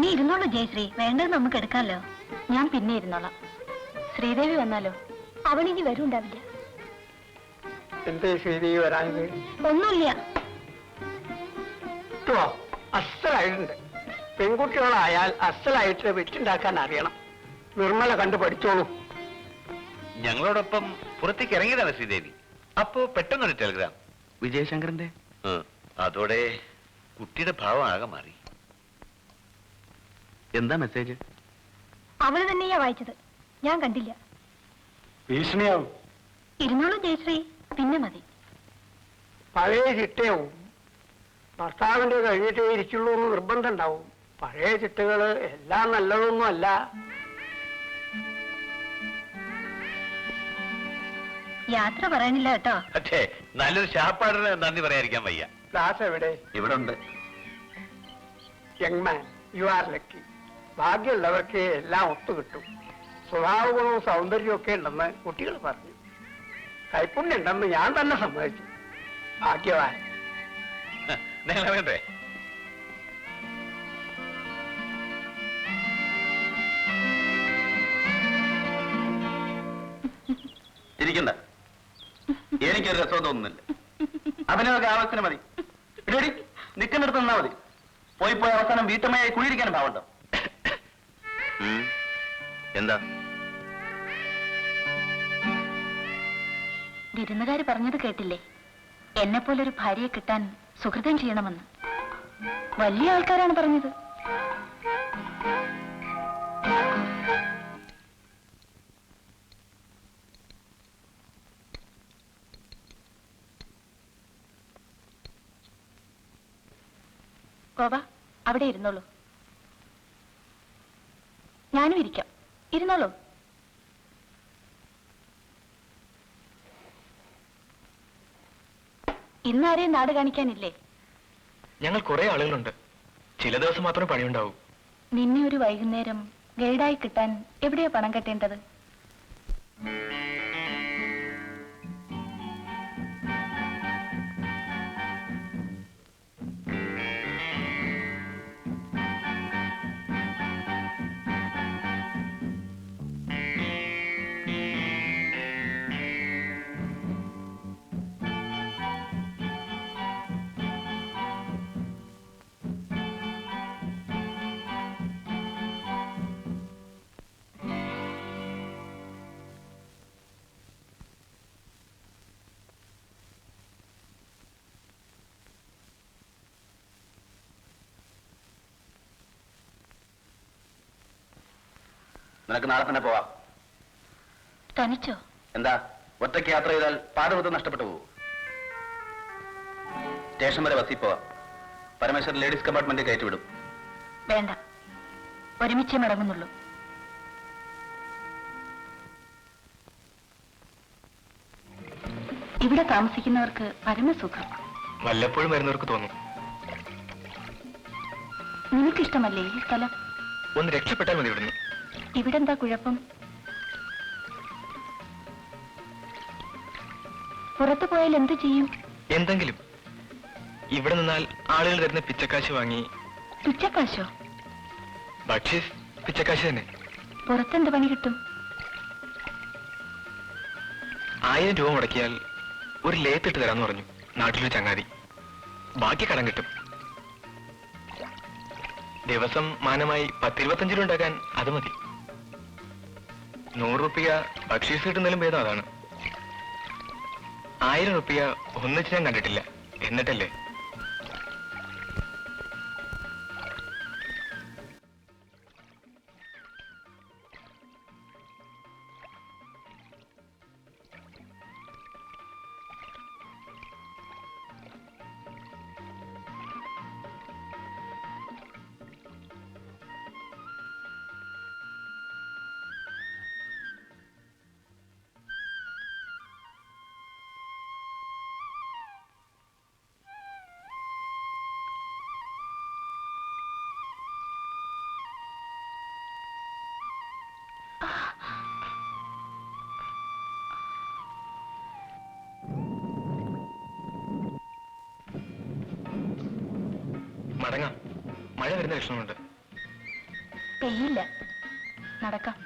ഇനി ഇരുന്നോളൂ ജയശ്രീ, വേണ്ടത് നമുക്ക് എടുക്കാമല്ലോ. ഞാൻ പിന്നെ ഇരുന്നോളാം. ശ്രീദേവി വന്നാലോ? അവളിനി വരുണ്ടാവില്ല. എന്തേ ശ്രീദേവി വരാഞ്ഞത്? ഒന്നുമില്ല. അസലായിട്ടുണ്ട്. പെൺകുട്ടികളായാൽ അസലായിട്ട് വെച്ചുണ്ടാക്കാൻ അറിയണം. നിർമ്മല കണ്ടു പഠിച്ചോളൂ. ഞങ്ങളോടൊപ്പം പുറത്തേക്ക് ഇറങ്ങിയതാണ് ശ്രീദേവി. അപ്പോ പെട്ടെന്നൊരു ടെലിഗ്രാം വിജയശങ്കറിന്റെ. അതോടെ കുട്ടിയുടെ ഭാവം ആകെ മാറി. എന്താ മെസ്സേജ്? അവള് തന്നെയാ വായിച്ചത്, ഞാൻ കണ്ടില്ല. ഭീഷണിയാവും. ഇരുന്നോളൂ ജയശ്രീ, പിന്നെ മതി. പഴയ ചിട്ടയാവും. ഭർത്താവിന്റെ കഴിഞ്ഞിട്ടേ ഇരിക്കുള്ളൂ എന്ന് നിർബന്ധം ഉണ്ടാവും. പഴയ ചിട്ടകള് എല്ലാം നല്ലതൊന്നും അല്ല. യാത്ര പറയാനില്ല കേട്ടോ. പക്ഷേ നല്ലൊരു ശാപ്പാടിന് നന്ദി പറയാതിരിക്കാൻ വയ്യ. ക്ലാസ് എവിടെ? ഇവിടെ ഉണ്ട്. Young man, you are lucky. ഭാഗ്യമുള്ളവർക്ക് എല്ലാം ഒത്തുകിട്ടും. സ്വഭാവ ഗുണവും സൗന്ദര്യവും ഒക്കെ ഉണ്ടെന്ന് കുട്ടികൾ പറഞ്ഞു. കൈപ്പുണ്യം ഉണ്ടെന്ന് ഞാൻ തന്നെ സമ്മതിച്ചു. ഭാഗ്യവാൻ. നിങ്ങൾ വേണ്ടേ? ഇരിക്കണ്ട, എനിക്കൊരു രസവും തോന്നുന്നില്ല. അഭിനയൊക്കെ ആവശ്യത്തിന് മതി. ഇടടി നിൽക്കുന്നിടത്ത് നിന്നാ മതി. പോയി പോയി അവസാനം വീട്ടമ്മയായി കുഴിയിരിക്കാനും ഭാവമുണ്ടോ? എന്താ വിരുന്നുകാര് പറഞ്ഞത് കേട്ടില്ലേ? എന്നെ പോലൊരു ഭാര്യയെ കിട്ടാൻ സുഹൃതം ചെയ്യണമെന്ന്. വലിയ ആൾക്കാരാണ് പറഞ്ഞത്. ഗോപ, അവിടെ ഇരുന്നോളൂ. ഞാനും ഇരിക്കാം. ഇരുന്നോളൂ. ഇന്നാരെയും നാട് കാണിക്കാനില്ലേ? ഞങ്ങൾ കുറെ ആളുകളുണ്ട്. ചില ദിവസം മാത്രമേ പണിയുണ്ടാവൂ. നിന്നെ ഒരു വൈകുന്നേരം ഗൈഡായി കിട്ടാൻ എവിടെയാ പണം കെട്ടേണ്ടത്? നിനക്ക് നാളെ തന്നെ പോവാം. തനിച്ചോ? എന്താ, ഒറ്റയ്ക്ക് യാത്ര ചെയ്താൽ പാടുവൃത്തം നഷ്ടപ്പെട്ടു പോകും. സ്റ്റേഷൻ വരെ ബസ്സിൽ പോവാം. പരമേശ്വരൻ ലേഡീസ് കമ്പാർട്ട്മെന്റ് കയറ്റിവിടും. വേണ്ട, ഒരുമിച്ചേ മടങ്ങുന്നുള്ളൂ. ഇവിടെ താമസിക്കുന്നവർക്ക് പരമസുഖം. വല്ലപ്പോഴും വരുന്നവർക്ക് തോന്നും. നിനക്കിഷ്ടമല്ലേ ഈ സ്ഥലം? ഒന്ന് രക്ഷപ്പെട്ടാൽ മതി ഇവിടുന്ന്. ഇവിടെന്താ കുഴപ്പം? പുറത്തു പോയാൽ എന്ത് ചെയ്യും? എന്തെങ്കിലും. ഇവിടെ നിന്നാൽ ആളുകൾ തരുന്ന പിച്ചക്കാശ് വാങ്ങി. പിച്ചക്കാശോ? ബക്ഷീസ് പിച്ചക്കാശ് തന്നെ. പുറത്തെന്ത് പണി കിട്ടും? 1000 രൂപ മുടക്കിയാൽ ഒരു ലേത്തിട്ട് തരാന്ന് പറഞ്ഞു നാട്ടിലൊരു ചങ്ങാതി. ബാക്കി കടം കിട്ടും. ദിവസം മാനമായി 10-25 രൂപ ഉണ്ടാക്കാൻ അത് മതി. 100 റുപ്യ ബക്ഷീസ് കിട്ടുന്നതിലും ഭേദം അതാണ്. 1000 റുപ്യ ഒന്നിച്ച് ഞാൻ കണ്ടിട്ടില്ല. എന്നിട്ടല്ലേ മടങ്ങാം. മഴ വരുന്ന ലക്ഷണമുണ്ട്. പെയ്യില്ല. നടക്കാം.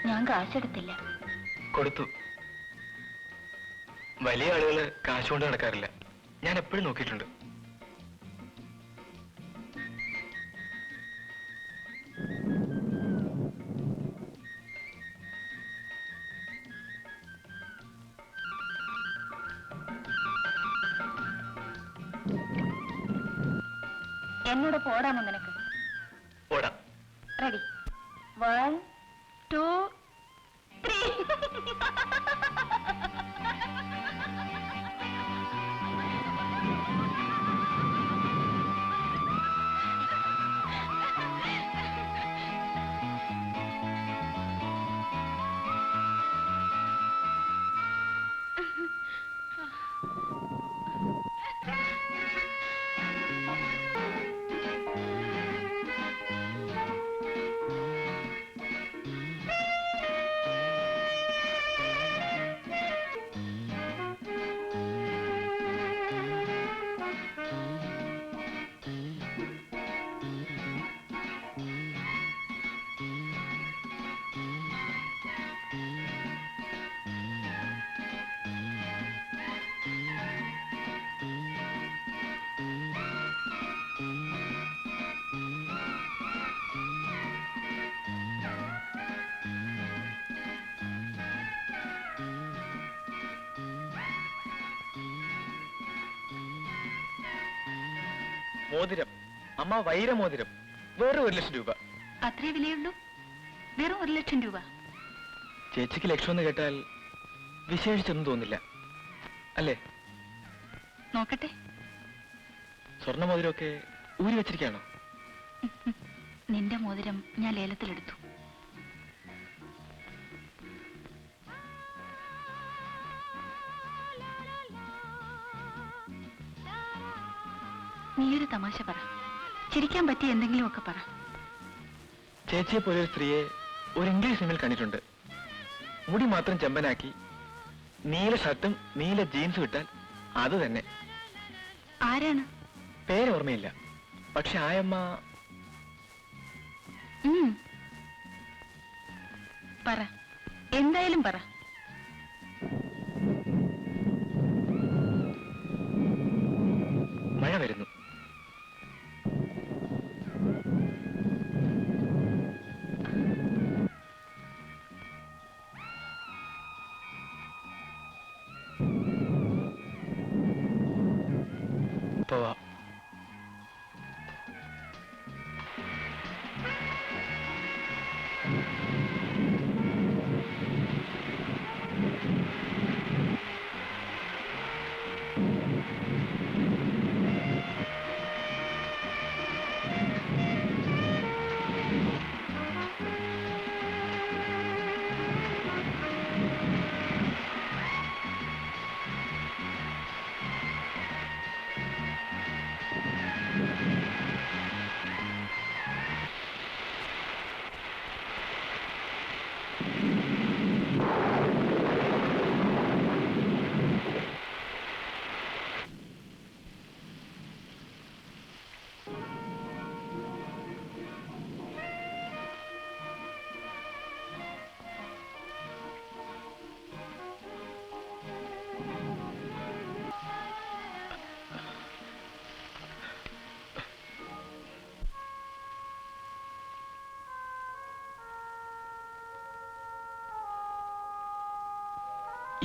ഞാൻ കാശെടുത്തില്ല. കൊടുത്തു. വലിയ ആളുകള് കാശ് കൊണ്ട് നടക്കാറില്ല. ഞാൻ എപ്പോഴും നോക്കിയിട്ടുണ്ട്. എന്നോട് പോടാമോ നിനക്ക്? ഓടാം. റെഡി? 1 2 3. മോതിരം. അമ്മ വൈരമോതിരം. വേറെ 1,00,000 രൂപ. അത്രേ വിലയുള്ളൂ? വെറും 1,00,000 രൂപ? ചേച്ചിക്ക് ലക്ഷം എന്ന് കേട്ടാൽ വിശേഷിച്ചൊന്നും തോന്നില്ല അല്ലേ? നോക്കട്ടെ. സ്വർണ്ണമോതിരമൊക്കെ ഊരി വെച്ചിരിക്കുകയാണോ? നിന്റെ മോതിരം ഞാൻ ലേലത്തിലെടുത്തു. നീയൊരു തമാശ പറ. ചിരിക്കാൻ പറ്റിയ എന്തെങ്കിലുമൊക്കെ പറ. ചേച്ചിയെ പോലെ ഒരു സ്ത്രീയെ ഒരു ഇംഗ്ലീഷ് സിനിമയിൽ കണ്ടിട്ടുണ്ട്. മുടി മാത്രം ചെമ്പനാക്കി നീല ഷർട്ടും നീല ജീൻസും ഇട്ടാൽ അത് തന്നെ. ആരാണ്? പേര് ഓർമ്മയില്ല. പക്ഷെ ആയമ്മ പറ, എന്തായാലും പറ. മഴ വരുന്നു. പോവാം.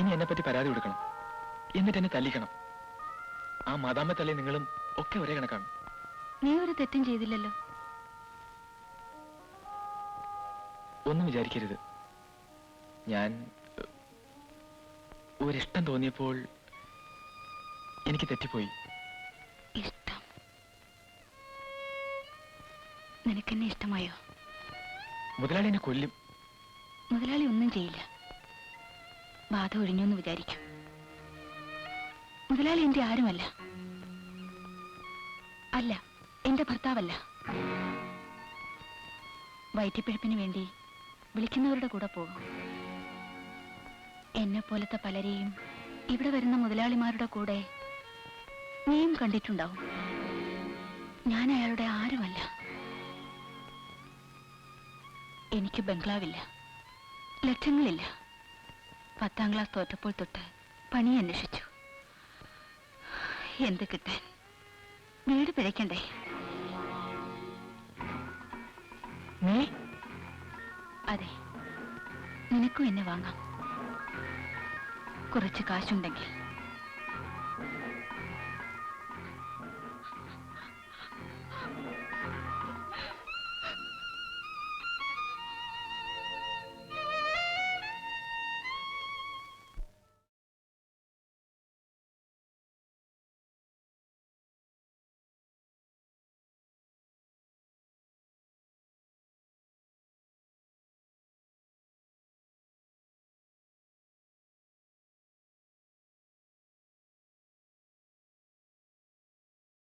ഇനി എന്നെപ്പറ്റി പരാതി കൊടുക്കണം. എന്നിട്ട് എന്നെ തല്ലിക്കണം. ആ മാതാമ്മ തല്ലി നിങ്ങളും ഒക്കെ ഒരേ കണക്കാണ്. നീ ഒരു തെറ്റും ചെയ്തില്ലല്ലോ. ഒന്നും വിചാരിക്കരുത്. ഞാൻ ഒരിഷ്ടം തോന്നിയപ്പോൾ എനിക്ക് തെറ്റിപ്പോയി. ഇഷ്ടം? നിനക്കെന്നെ ഇഷ്ടമായോ? മുതലാളി എന്നെ കൊല്ലും. മുതലാളി ഒന്നും ചെയ്യില്ല. ബാധ ഒഴിഞ്ഞു എന്ന് വിചാരിക്കും. മുതലാളി എന്റെ ആരുമല്ല. അല്ല, എന്റെ ഭർത്താവല്ല. വയറ്റിപ്പിഴപ്പിന് വേണ്ടി വിളിക്കുന്നവരുടെ കൂടെ പോകും. എന്നെ പോലത്തെ പലരെയും ഇവിടെ വരുന്ന മുതലാളിമാരുടെ കൂടെ നീയും കണ്ടിട്ടുണ്ടാവും. ഞാൻ അയാളുടെ ആരുമല്ല. എനിക്ക് ബംഗ്ലാവില്ല, ലക്ഷങ്ങളില്ല. 10ാം ക്ലാസ് തോറ്റപ്പോൾ തൊട്ട് പണി അന്വേഷിച്ചു. എന്ത് കിട്ടാൻ? വീട് പിഴയ്ക്കണ്ടേ? നീ? അതെ, നിനക്കും എന്നെ വാങ്ങാം. കുറച്ച് കാശുണ്ടെങ്കിൽ.